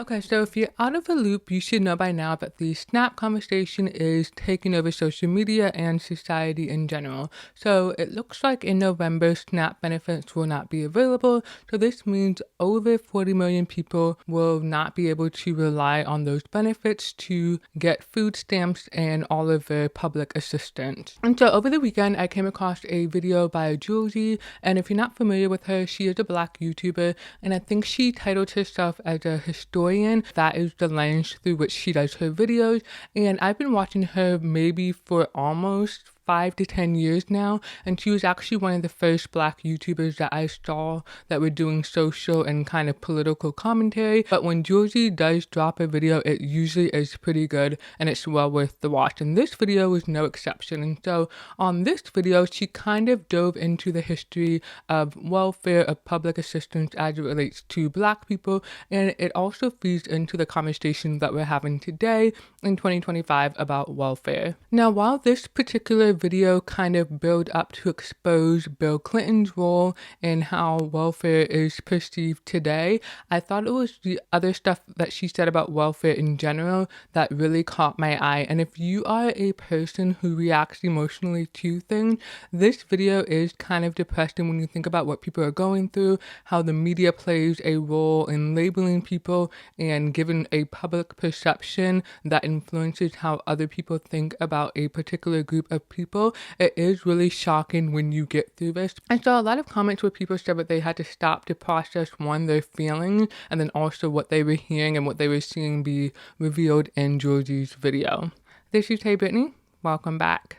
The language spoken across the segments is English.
Okay, so if you're out of the loop, you should know by now that the SNAP conversation is taking over social media and society in general. So it looks like in November, SNAP benefits will not be available. So this means over 40 million people will not be able to rely on those benefits to get food stamps and all of the public assistance. And so over the weekend, I came across a video by Jouelzy, and if you're not familiar with her, she is a Black YouTuber, and I think she titled herself as a historian. That is the lens through which she does her videos, and I've been watching her maybe for almost 5 to 10 years now, and she was actually one of the first Black YouTubers that I saw that were doing social and kind of political commentary. But when Jouelzy does drop a video, it usually is pretty good and it's well worth the watch, and this video was no exception. And so on this video, she kind of dove into the history of welfare, of public assistance as it relates to Black people, and it also feeds into the conversation that we're having today in 2025 about welfare. Now, while this particular video kind of build up to expose Bill Clinton's role in how welfare is perceived today, I thought it was the other stuff that she said about welfare in general that really caught my eye. And if you are a person who reacts emotionally to things, this video is kind of depressing when you think about what people are going through, how the media plays a role in labeling people and giving a public perception that influences how other people think about a particular group of people. It is really shocking when you get through this. I saw a lot of comments where people said that they had to stop to process their feelings, and then also what they were hearing and what they were seeing be revealed in Jouelzy's video. This is heyybritny. Welcome back.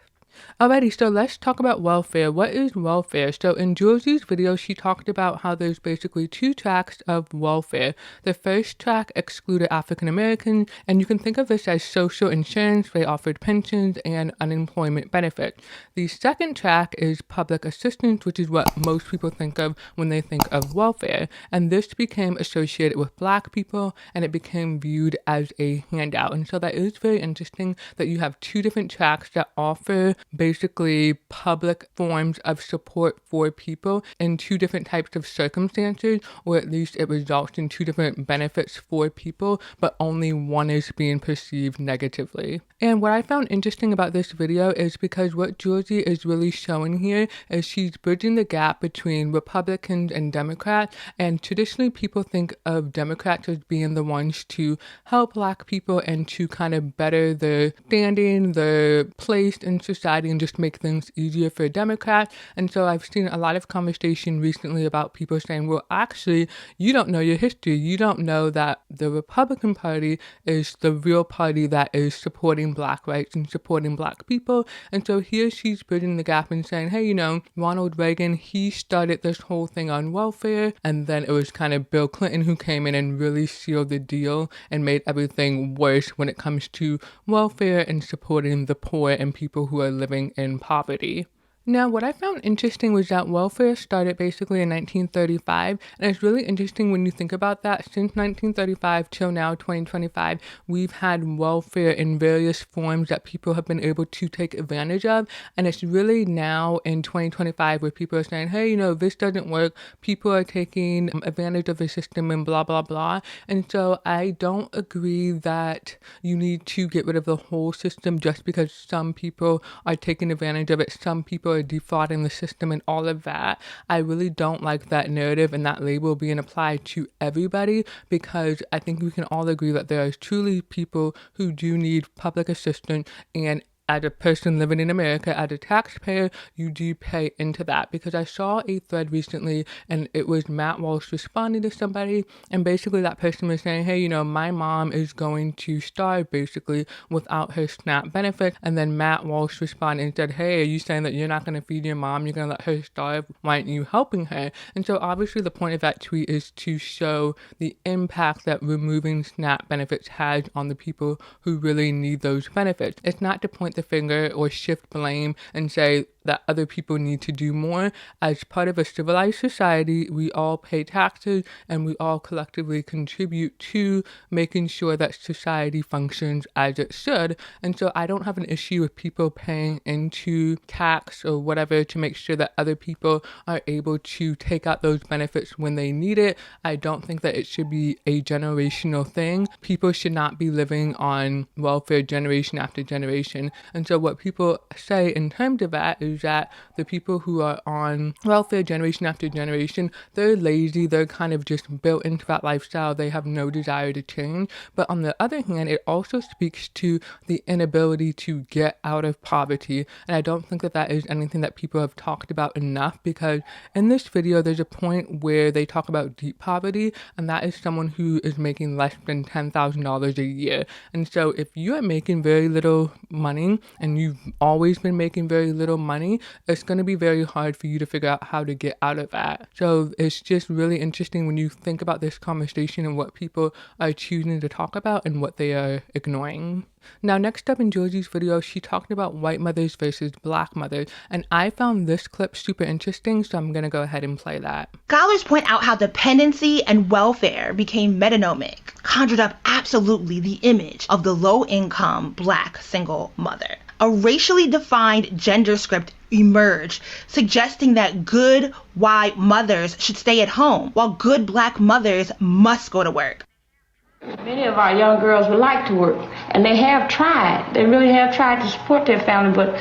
Alrighty, so let's talk about welfare. What is welfare? So in Jouelzy's video, she talked about how there's basically two tracks of welfare. The first track excluded African Americans, and you can think of this as social insurance. They offered pensions and unemployment benefits. The second track is public assistance, which is what most people think of when they think of welfare. And this became associated with Black people, and it became viewed as a handout. And so that is very interesting that you have two different tracks that offer basically public forms of support for people in two different types of circumstances, or at least it results in two different benefits for people, but only one is being perceived negatively. And what I found interesting about this video is because what Jouelzy is really showing here is she's bridging the gap between Republicans and Democrats, and traditionally people think of Democrats as being the ones to help Black people and to kind of better their standing, their place in society, and just make things easier for Democrats. And so I've seen a lot of conversation recently about people saying, well, actually, you don't know your history. You don't know that the Republican Party is the real party that is supporting Black rights and supporting Black people. And so here she's bridging the gap and saying, hey, Ronald Reagan, he started this whole thing on welfare, and then it was kind of Bill Clinton who came in and really sealed the deal and made everything worse when it comes to welfare and supporting the poor and people who are living in poverty. Now, what I found interesting was that welfare started basically in 1935, and it's really interesting when you think about that. Since 1935 till now, 2025, we've had welfare in various forms that people have been able to take advantage of, and it's really now in 2025 where people are saying, hey, this doesn't work, people are taking advantage of the system and blah, blah, blah. And so I don't agree that you need to get rid of the whole system just because some people are taking advantage of it, some people are defrauding the system and all of that. I really don't like that narrative and that label being applied to everybody, because I think we can all agree that there are truly people who do need public assistance, and as a person living in America, as a taxpayer, you do pay into that. Because I saw a thread recently, and it was Matt Walsh responding to somebody, and basically that person was saying, hey, my mom is going to starve basically without her SNAP benefit. And then Matt Walsh responded and said, hey, are you saying that you're not going to feed your mom, you're going to let her starve? Why aren't you helping her? And so obviously the point of that tweet is to show the impact that removing SNAP benefits has on the people who really need those benefits. It's not to point the finger or shift blame and say that other people need to do more. As part of a civilized society, we all pay taxes and we all collectively contribute to making sure that society functions as it should. And so I don't have an issue with people paying into tax or whatever to make sure that other people are able to take out those benefits when they need it. I don't think that it should be a generational thing. People should not be living on welfare generation after generation. And so what people say in terms of that is that the people who are on welfare generation after generation, they're lazy, they're kind of just built into that lifestyle, they have no desire to change. But on the other hand, it also speaks to the inability to get out of poverty. And I don't think that that is anything that people have talked about enough, because in this video, there's a point where they talk about deep poverty, and that is someone who is making less than $10,000 a year. And so if you are making very little money and you've always been making very little money, it's going to be very hard for you to figure out how to get out of that. So it's just really interesting when you think about this conversation and what people are choosing to talk about and what they are ignoring. Now, next up in Jouelzy's video, she talked about white mothers versus black mothers, and I found this clip super interesting, so I'm going to go ahead and play that. Scholars point out how dependency and welfare became metonymic, conjured up absolutely the image of the low-income black single mother. A racially defined gender script emerged, suggesting that good white mothers should stay at home, while good black mothers must go to work. Many of our young girls would like to work, and they have tried. They really have tried to support their family, but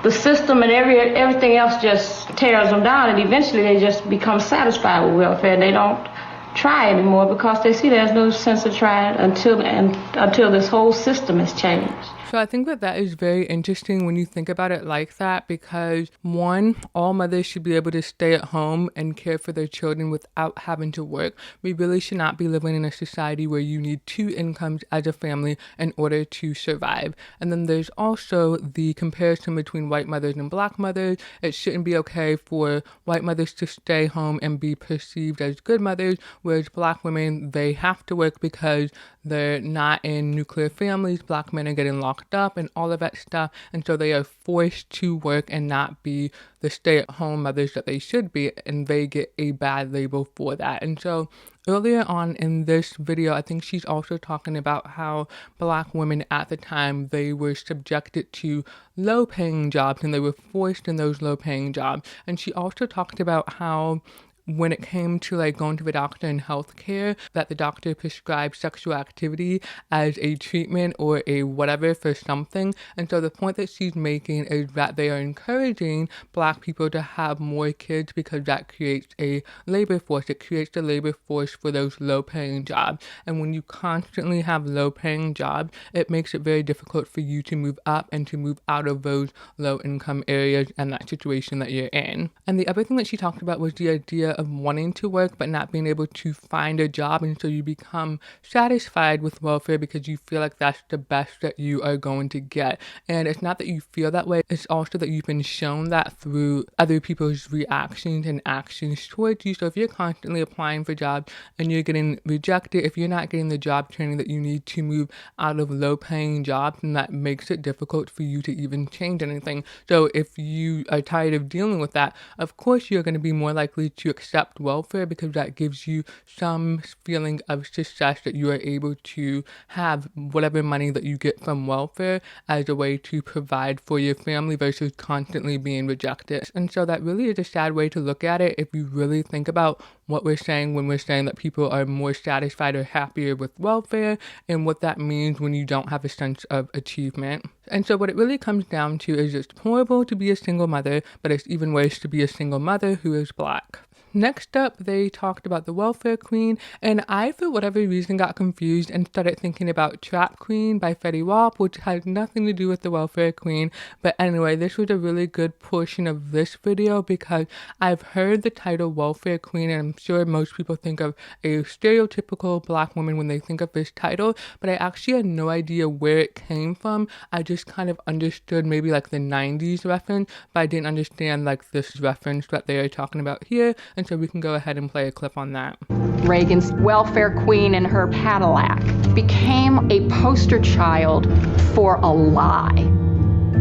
the system and everything else just tears them down, and eventually they just become satisfied with welfare, and they don't try anymore because they see there's no sense of trying until this whole system is changed. So I think that that is very interesting when you think about it like that, because one, all mothers should be able to stay at home and care for their children without having to work. We really should not be living in a society where you need two incomes as a family in order to survive. And then there's also the comparison between white mothers and black mothers. It shouldn't be okay for white mothers to stay home and be perceived as good mothers, whereas black women, they have to work because they're not in nuclear families. Black men are getting locked up and all of that stuff, and so they are forced to work and not be the stay-at-home mothers that they should be, and they get a bad label for that. And so earlier on in this video, I think she's also talking about how black women at the time, they were subjected to low-paying jobs and they were forced in those low-paying jobs. And she also talked about how when it came to like going to the doctor in healthcare, that the doctor prescribed sexual activity as a treatment or a whatever for something. And so the point that she's making is that they are encouraging black people to have more kids because that creates a labor force. It creates a labor force for those low-paying jobs. And when you constantly have low-paying jobs, it makes it very difficult for you to move up and to move out of those low-income areas and that situation that you're in. And the other thing that she talked about was the idea of wanting to work but not being able to find a job, and so you become satisfied with welfare because you feel like that's the best that you are going to get. And it's not that you feel that way, it's also that you've been shown that through other people's reactions and actions towards you. So if you're constantly applying for jobs and you're getting rejected, if you're not getting the job training that you need to move out of low-paying jobs, then that makes it difficult for you to even change anything. So if you are tired of dealing with that, of course you're going to be more likely to accept welfare because that gives you some feeling of success that you are able to have whatever money that you get from welfare as a way to provide for your family versus constantly being rejected. And so that really is a sad way to look at it if you really think about what we're saying when we're saying that people are more satisfied or happier with welfare and what that means when you don't have a sense of achievement. And so what it really comes down to is it's horrible to be a single mother, but it's even worse to be a single mother who is black. Next up, they talked about the welfare queen, and I, for whatever reason, got confused and started thinking about Trap Queen by Fetty Wap, which has nothing to do with the welfare queen. But anyway, this was a really good portion of this video because I've heard the title welfare queen, and I'm sure most people think of a stereotypical black woman when they think of this title, but I actually had no idea where it came from. I just kind of understood maybe like the 90s reference, but I didn't understand like this reference that they are talking about here. And so we can go ahead and play a clip on that. Reagan's welfare queen in her Cadillac became a poster child for a lie.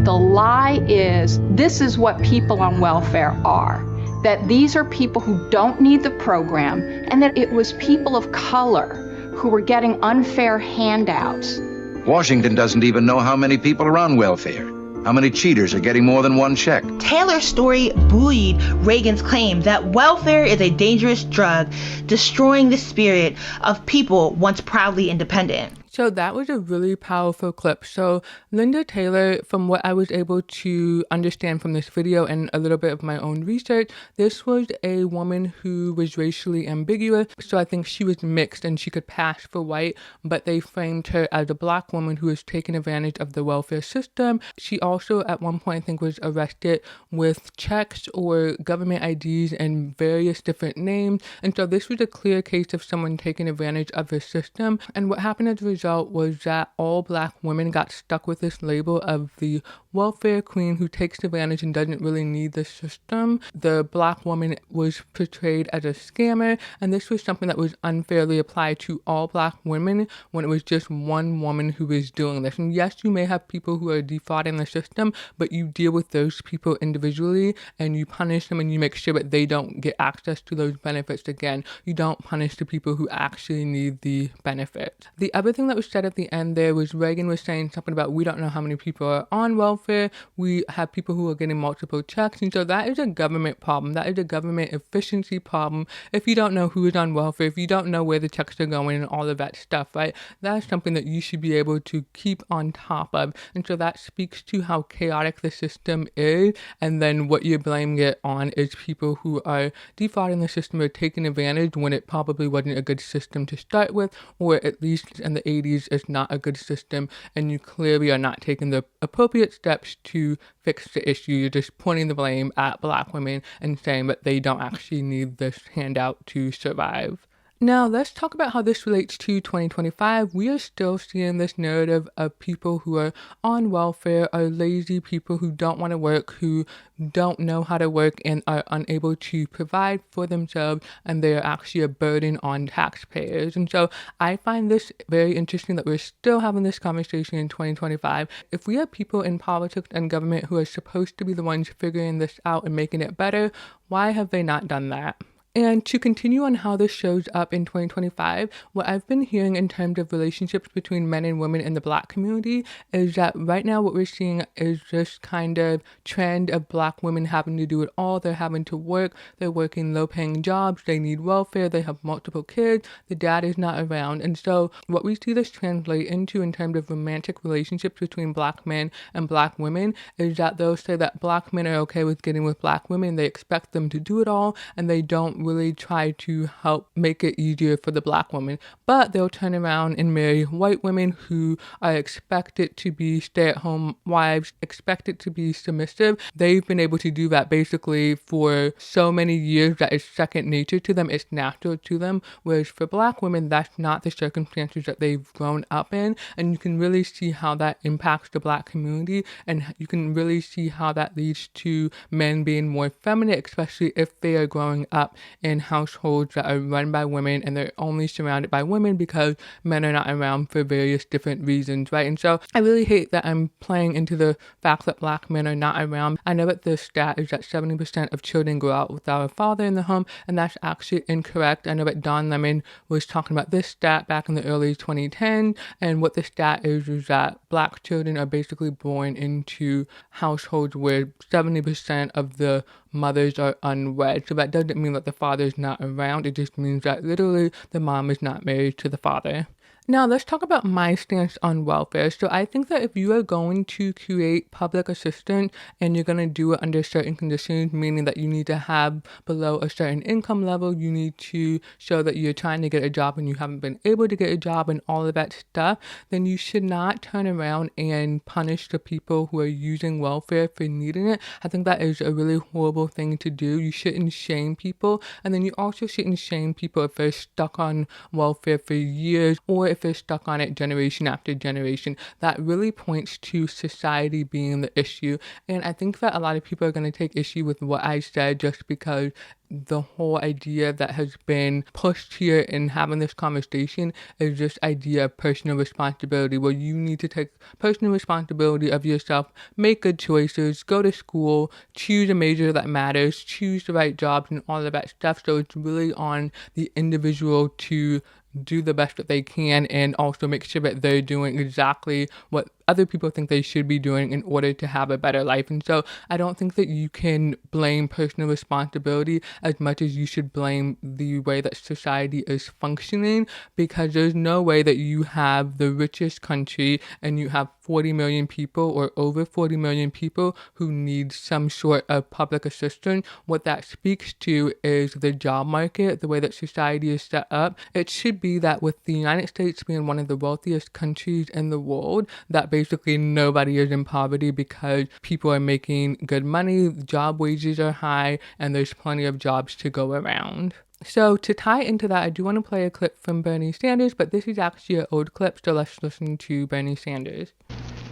The lie is this is what people on welfare are. That these are people who don't need the program, and that it was people of color who were getting unfair handouts. Washington doesn't even know how many people are on welfare, how many cheaters are getting more than one check. Taylor's story buoyed Reagan's claim that welfare is a dangerous drug, destroying the spirit of people once proudly independent. So that was a really powerful clip. So Linda Taylor, from what I was able to understand from this video and a little bit of my own research, this was a woman who was racially ambiguous. So I think she was mixed and she could pass for white, but they framed her as a black woman who was taking advantage of the welfare system. She also at one point I think was arrested with checks or government IDs and various different names. And so this was a clear case of someone taking advantage of the system. And what happened as a result was that all black women got stuck with this label of the welfare queen who takes advantage and doesn't really need the system. The black woman was portrayed as a scammer, and this was something that was unfairly applied to all black women when it was just one woman who was doing this. And yes, you may have people who are defrauding the system, but you deal with those people individually and you punish them and you make sure that they don't get access to those benefits again. You don't punish the people who actually need the benefits. The other thing that was said at the end there was Reagan was saying something about we don't know how many people are on welfare. We have people who are getting multiple checks. And so that is a government problem. That is a government efficiency problem. If you don't know who is on welfare, if you don't know where the checks are going and all of that stuff, right? That is something that you should be able to keep on top of. And so that speaks to how chaotic the system is. And then what you're blaming it on is people who are defrauding the system or taking advantage when it probably wasn't a good system to start with, or at least in the 80s is not a good system, and you clearly are not taking the appropriate steps to fix the issue. You're just pointing the blame at black women and saying that they don't actually need this handout to survive. Now, let's talk about how this relates to 2025. We are still seeing this narrative of people who are on welfare, are lazy people who don't want to work, who don't know how to work and are unable to provide for themselves, and they are actually a burden on taxpayers. And so I find this very interesting that we're still having this conversation in 2025. If we have people in politics and government who are supposed to be the ones figuring this out and making it better, why have they not done that? And to continue on how this shows up in 2025, what I've been hearing in terms of relationships between men and women in the black community is that right now what we're seeing is this kind of trend of black women having to do it all. They're having to work, they're working low-paying jobs, they need welfare, they have multiple kids, the dad is not around. And so what we see this translate into in terms of romantic relationships between black men and black women is that they'll say that black men are okay with getting with black women, they expect them to do it all, and they don't really try to help make it easier for the black woman, but they'll turn around and marry white women who are expected to be stay-at-home wives, expected to be submissive. They've been able to do that basically for so many years that it's second nature to them, it's natural to them, whereas for black women, that's not the circumstances that they've grown up in, and you can really see how that impacts the black community, and you can really see how that leads to men being more feminine, especially if they are growing up in households that are run by women and they're only surrounded by women because men are not around for various different reasons, right? And so I really hate that I'm playing into the fact that black men are not around. I know that the stat is that 70% of children grow up without a father in the home, and that's actually incorrect. I know that Don Lemon was talking about this stat back in the early 2010s, and what the stat is that black children are basically born into households where 70% of the mothers are unwed. So that doesn't mean that the father is not around. It just means that literally the mom is not married to the father. Now, let's talk about my stance on welfare. So I think that if you are going to create public assistance and you're going to do it under certain conditions, meaning that you need to have below a certain income level, you need to show that you're trying to get a job and you haven't been able to get a job and all of that stuff, then you should not turn around and punish the people who are using welfare for needing it. I think that is a really horrible thing to do. You shouldn't shame people, and then you also shouldn't shame people if they're stuck on welfare for years, or if they're stuck on it generation after generation. That really points to society being the issue. And I think that a lot of people are going to take issue with what I said just because the whole idea that has been pushed here in having this conversation is this idea of personal responsibility, where you need to take personal responsibility of yourself, make good choices, go to school, choose a major that matters, choose the right jobs and all of that stuff. So it's really on the individual to do the best that they can and also make sure that they're doing exactly what other people think they should be doing in order to have a better life. And so I don't think that you can blame personal responsibility as much as you should blame the way that society is functioning, because there's no way that you have the richest country and you have 40 million people or over 40 million people who need some sort of public assistance. What that speaks to is the job market, the way that society is set up. It should be that with the United States being one of the wealthiest countries in the world, that basically nobody is in poverty because people are making good money, job wages are high, and there's plenty of jobs to go around. So to tie into that, I do want to play a clip from Bernie Sanders, but this is actually an old clip, so let's listen to Bernie Sanders.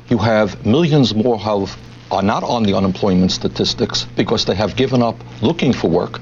You have millions more who are not on the unemployment statistics because they have given up looking for work.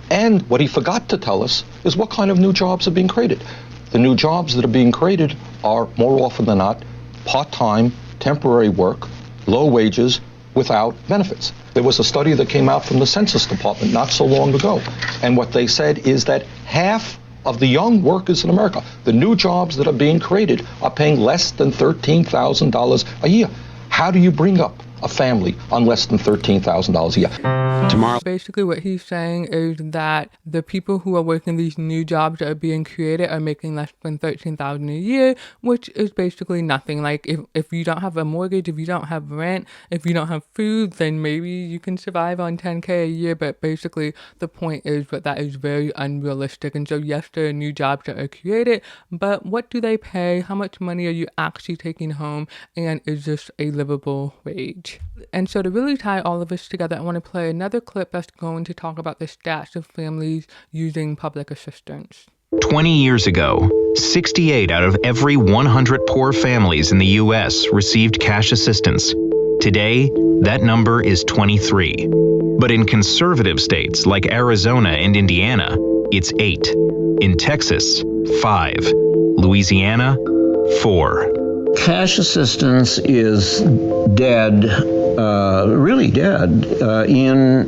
And what he forgot to tell us is what kind of new jobs are being created. The new jobs that are being created are more often than not part-time, temporary work, low wages, without benefits. There was a study that came out from the Census Department not so long ago, and what they said is that half of the young workers in America, the new jobs that are being created, are paying less than $13,000 a year. How do you bring up a family on less than $13,000 a year? Tomorrow. Basically what he's saying is that the people who are working these new jobs that are being created are making less than $13,000 a year, which is basically nothing. Like if you don't have a mortgage, if you don't have rent, if you don't have food, then maybe you can survive on $10K a year. But basically the point is that is very unrealistic. And so yes, there are new jobs that are created, but what do they pay? How much money are you actually taking home? And is this a livable wage? And so to really tie all of this together, I want to play another clip that's going to talk about the stats of families using public assistance. 20 years ago, 68 out of every 100 poor families in the U.S. received cash assistance. Today, that number is 23. But in conservative states like Arizona and Indiana, it's 8. In Texas, 5. Louisiana, 4. Cash assistance is dead, really dead, in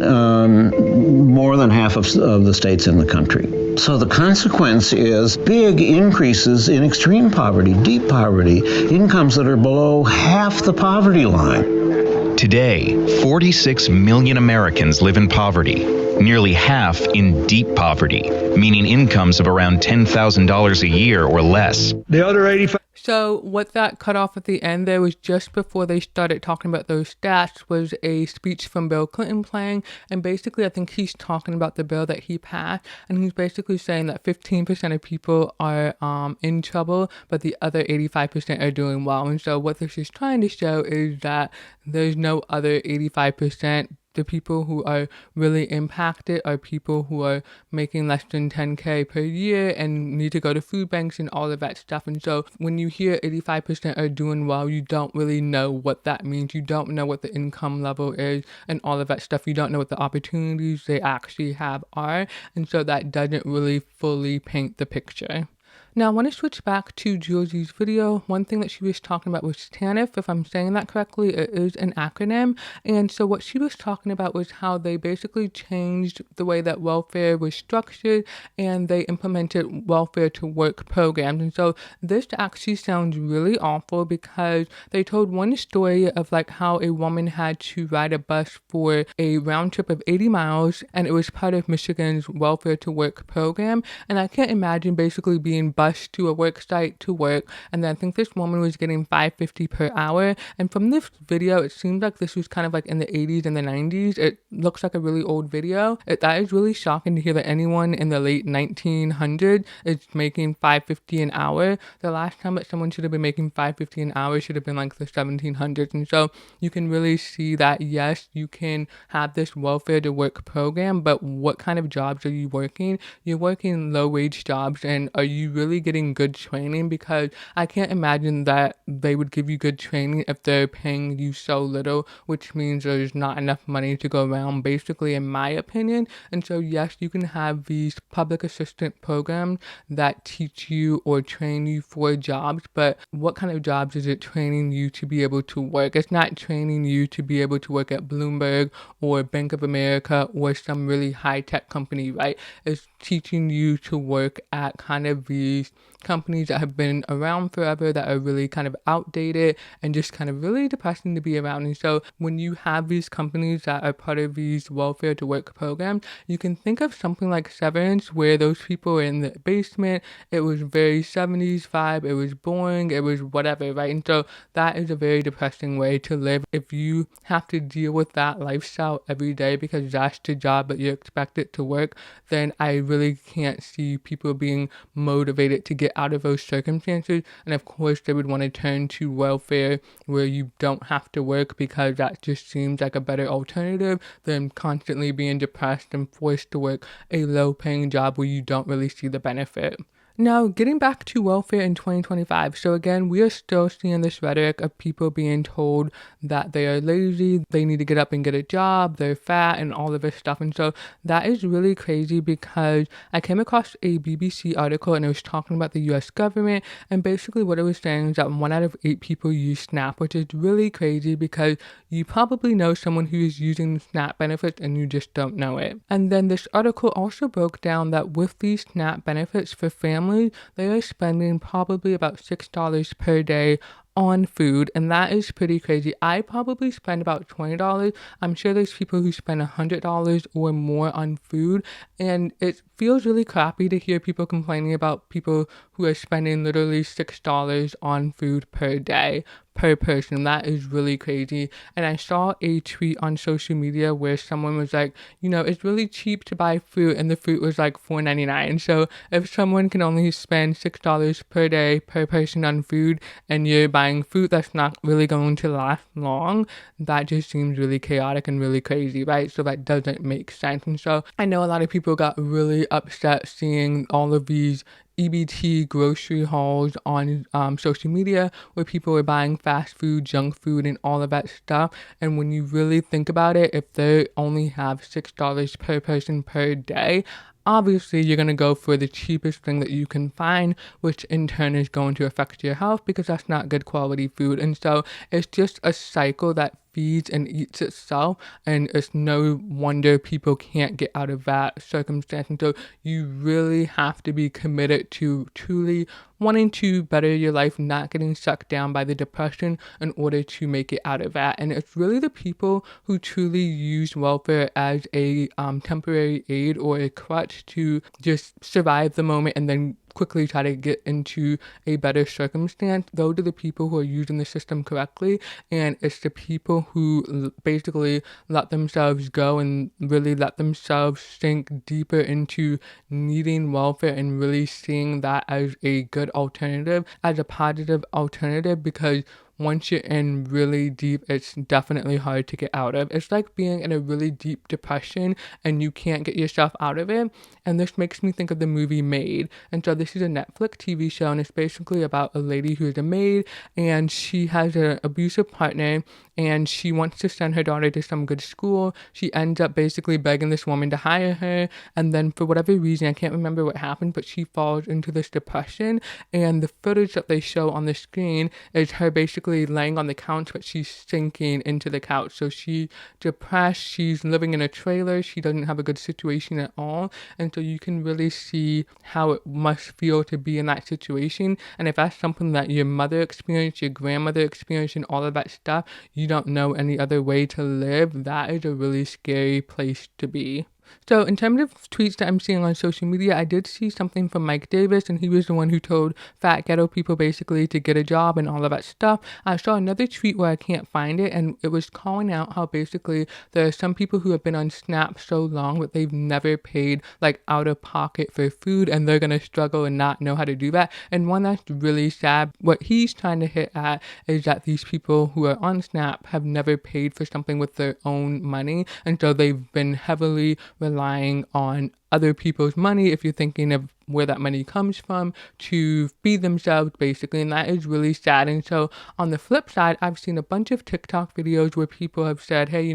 more than half of the states in the country. So the consequence is big increases in extreme poverty, deep poverty, incomes that are below half the poverty line. Today, 46 million Americans live in poverty, nearly half in deep poverty, meaning incomes of around $10,000 a year or less. The other 85. So what that cut off at the end there was just before they started talking about those stats was a speech from Bill Clinton playing. And basically, I think he's talking about the bill that he passed. And he's basically saying that 15% of people are in trouble, but the other 85% are doing well. And so what this is trying to show is that there's no other 85%. The people who are really impacted are people who are making less than $10K per year and need to go to food banks and all of that stuff. And so when you hear 85% are doing well, you don't really know what that means. You don't know what the income level is and all of that stuff. You don't know what the opportunities they actually have are. And so that doesn't really fully paint the picture. Now, I want to switch back to Jouelzy's video. One thing that she was talking about was TANF. If I'm saying that correctly, it is an acronym. And so what she was talking about was how they basically changed the way that welfare was structured and they implemented welfare to work programs. And so this actually sounds really awful because they told one story of like how a woman had to ride a bus for a round trip of 80 miles and it was part of Michigan's welfare to work program. And I can't imagine basically being bused to a work site to work, and then I think this woman was getting $5.50 per hour. And from this video, it seems like this was kind of like in the 80s and the 90s. It looks like a really old video. That is really shocking to hear that anyone in the late 1900s is making $5.50 an hour. The last time that someone should have been making $5.50 an hour should have been like the 1700s. And so you can really see that yes, you can have this welfare to work program, but what kind of jobs are you working? You're working low wage jobs, and are you really really getting good training, because I can't imagine that they would give you good training if they're paying you so little, which means there's not enough money to go around, basically, in my opinion. And so, yes, you can have these public assistant programs that teach you or train you for jobs, but what kind of jobs is it training you to be able to work? It's not training you to be able to work at Bloomberg or Bank of America or some really high-tech company, right? It's teaching you to work at kind of these companies that have been around forever, that are really kind of outdated and just kind of really depressing to be around. And so when you have these companies that are part of these welfare to work programs, you can think of something like Severance, where those people were in the basement. It was very 70s vibe. It was boring. It was whatever, right? And so that is a very depressing way to live. If you have to deal with that lifestyle every day because that's the job that you're expected to work, then I really can't see people being motivated to get out of those circumstances. And of course, they would want to turn to welfare where you don't have to work, because that just seems like a better alternative than constantly being depressed and forced to work a low-paying job where you don't really see the benefit. Now, getting back to welfare in 2025. So again, we are still seeing this rhetoric of people being told that they are lazy, they need to get up and get a job, they're fat, and all of this stuff. And so that is really crazy, because I came across a BBC article and it was talking about the US government, and basically what it was saying is that 1 out of 8 people use SNAP, which is really crazy because you probably know someone who is using SNAP benefits and you just don't know it. And then this article also broke down that with these SNAP benefits for families, they are spending probably about $6 per day on food, and that is pretty crazy. I probably spend about $20. I'm sure there's people who spend $100 or more on food, and it feels really crappy to hear people complaining about people who are spending literally $6 on food per day per person. That is really crazy. And I saw a tweet on social media where someone was like, it's really cheap to buy fruit, and the fruit was like $4.99. So if someone can only spend $6 per day per person on food, and you're buying food that's not really going to last long, that just seems really chaotic and really crazy, right? So that doesn't make sense. And so I know a lot of people got really upset seeing all of these EBT grocery hauls on social media, where people were buying fast food, junk food, and all of that stuff. And when you really think about it, if they only have $6 per person per day, obviously you're going to go for the cheapest thing that you can find, which in turn is going to affect your health, because that's not good quality food. And so it's just a cycle that feeds and eats itself, and it's no wonder people can't get out of that circumstance. And so you really have to be committed to truly wanting to better your life, not getting sucked down by the depression in order to make it out of that. And it's really the people who truly use welfare as a temporary aid or a crutch to just survive the moment and then quickly try to get into a better circumstance. Those are the people who are using the system correctly, and it's the people who basically let themselves go and really let themselves sink deeper into needing welfare and really seeing that as a good alternative, as a positive alternative, because once you're in really deep, it's definitely hard to get out of. It's like being in a really deep depression and you can't get yourself out of it. And this makes me think of the movie Maid. And so this is a Netflix TV show, and it's basically about a lady who is a maid, and she has an abusive partner, and she wants to send her daughter to some good school. She ends up basically begging this woman to hire her, and then for whatever reason, I can't remember what happened, but she falls into this depression, and the footage that they show on the screen is her basically laying on the couch, but she's sinking into the couch. So she's depressed, she's living in a trailer, she doesn't have a good situation at all. And so you can really see how it must feel to be in that situation. And if that's something that your mother experienced, your grandmother experienced, and all of that stuff, you don't know any other way to live, that is a really scary place to be. So in terms of tweets that I'm seeing on social media, I did see something from Mike Davis, and he was the one who told fat ghetto people basically to get a job and all of that stuff. I saw another tweet where I can't find it, and it was calling out how basically there are some people who have been on SNAP so long that they've never paid like out of pocket for food, and they're gonna struggle and not know how to do that. And one that's really sad, what he's trying to hit at is that these people who are on SNAP have never paid for something with their own money, and so they've been heavily relying on other people's money. If you're thinking of where that money comes from to feed themselves, basically, and that is really sad. And so on the flip side, I've seen a bunch of TikTok videos where people have said, hey,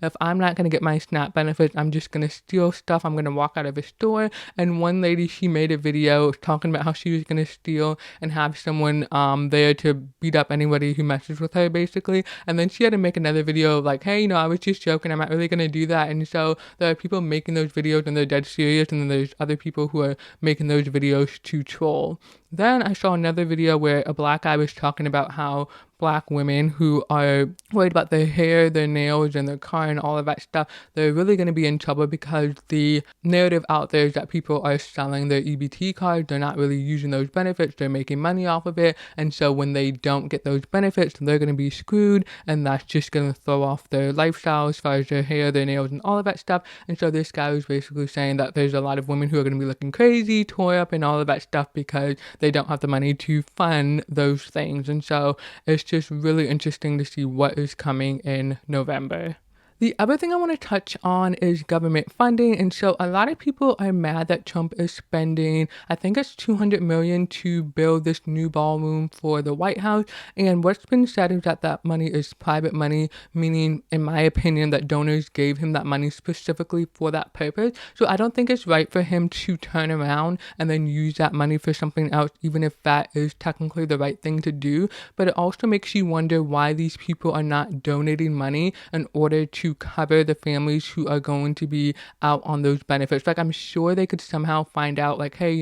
if I'm not going to get my SNAP benefits, I'm just going to steal stuff. I'm going to walk out of a store. And one lady, she made a video talking about how she was going to steal and have someone there to beat up anybody who messes with her, basically. And then she had to make another video like, hey, I was just joking. I'm not really going to do that. And so there are people making those videos and they're dead serious. And then there's other people who are making those videos to troll. Then I saw another video where a black guy was talking about how black women who are worried about their hair, their nails, and their car and all of that stuff, they're really going to be in trouble because the narrative out there is that people are selling their EBT cards. They're not really using those benefits. They're making money off of it. And so when they don't get those benefits, they're going to be screwed. And that's just going to throw off their lifestyle as far as their hair, their nails, and all of that stuff. And so this guy was basically saying that there's a lot of women who are going to be looking crazy, tore up, and all of that stuff because they don't have the money to fund those things. And so it's just really interesting to see what is coming in November. The other thing I want to touch on is government funding. And so a lot of people are mad that Trump is spending, I think it's $200 million to build this new ballroom for the White House. And what's been said is that that money is private money, meaning, in my opinion, that donors gave him that money specifically for that purpose. So I don't think it's right for him to turn around and then use that money for something else, even if that is technically the right thing to do. But it also makes you wonder why these people are not donating money in order to cover the families who are going to be out on those benefits. Like, I'm sure they could somehow find out, like, hey,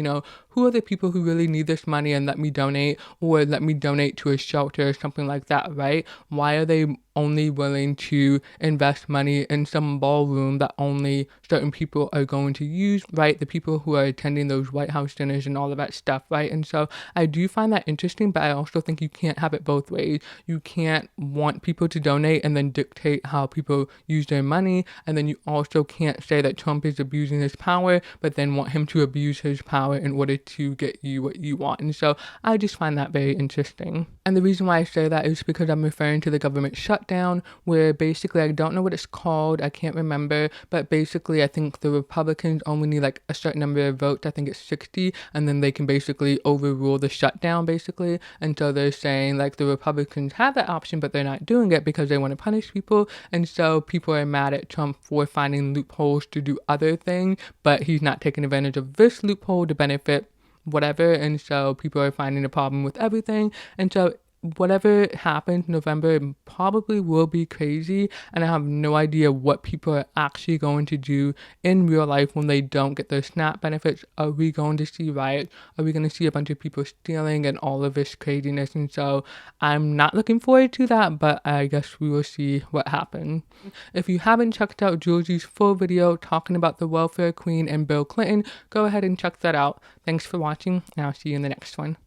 who are the people who really need this money and let me donate, or let me donate to a shelter or something like that, right? Why are they only willing to invest money in some ballroom that only certain people are going to use, right? The people who are attending those White House dinners and all of that stuff, right? And so I do find that interesting, but I also think you can't have it both ways. You can't want people to donate and then dictate how people use their money, and then you also can't say that Trump is abusing his power, but then want him to abuse his power in order to get you what you want. And so I just find that very interesting. And the reason why I say that is because I'm referring to the government shutdown, where basically, I don't know what it's called, I can't remember, but basically I think the Republicans only need like a certain number of votes, I think it's 60, and then they can basically overrule the shutdown, basically. And so they're saying like the Republicans have that option, but they're not doing it because they want to punish people. And so people are mad at Trump for finding loopholes to do other things, but he's not taking advantage of this loophole to benefit whatever. And so people are finding a problem with everything. And so whatever happens in November, it probably will be crazy, and I have no idea what people are actually going to do in real life when they don't get their SNAP benefits. Are we going to see riots? Are we going to see a bunch of people stealing and all of this craziness? And so I'm not looking forward to that, but I guess we will see what happens. If you haven't checked out Jouelzy's full video talking about the welfare queen and Bill Clinton, go ahead and check that out. Thanks for watching, and I'll see you in the next one.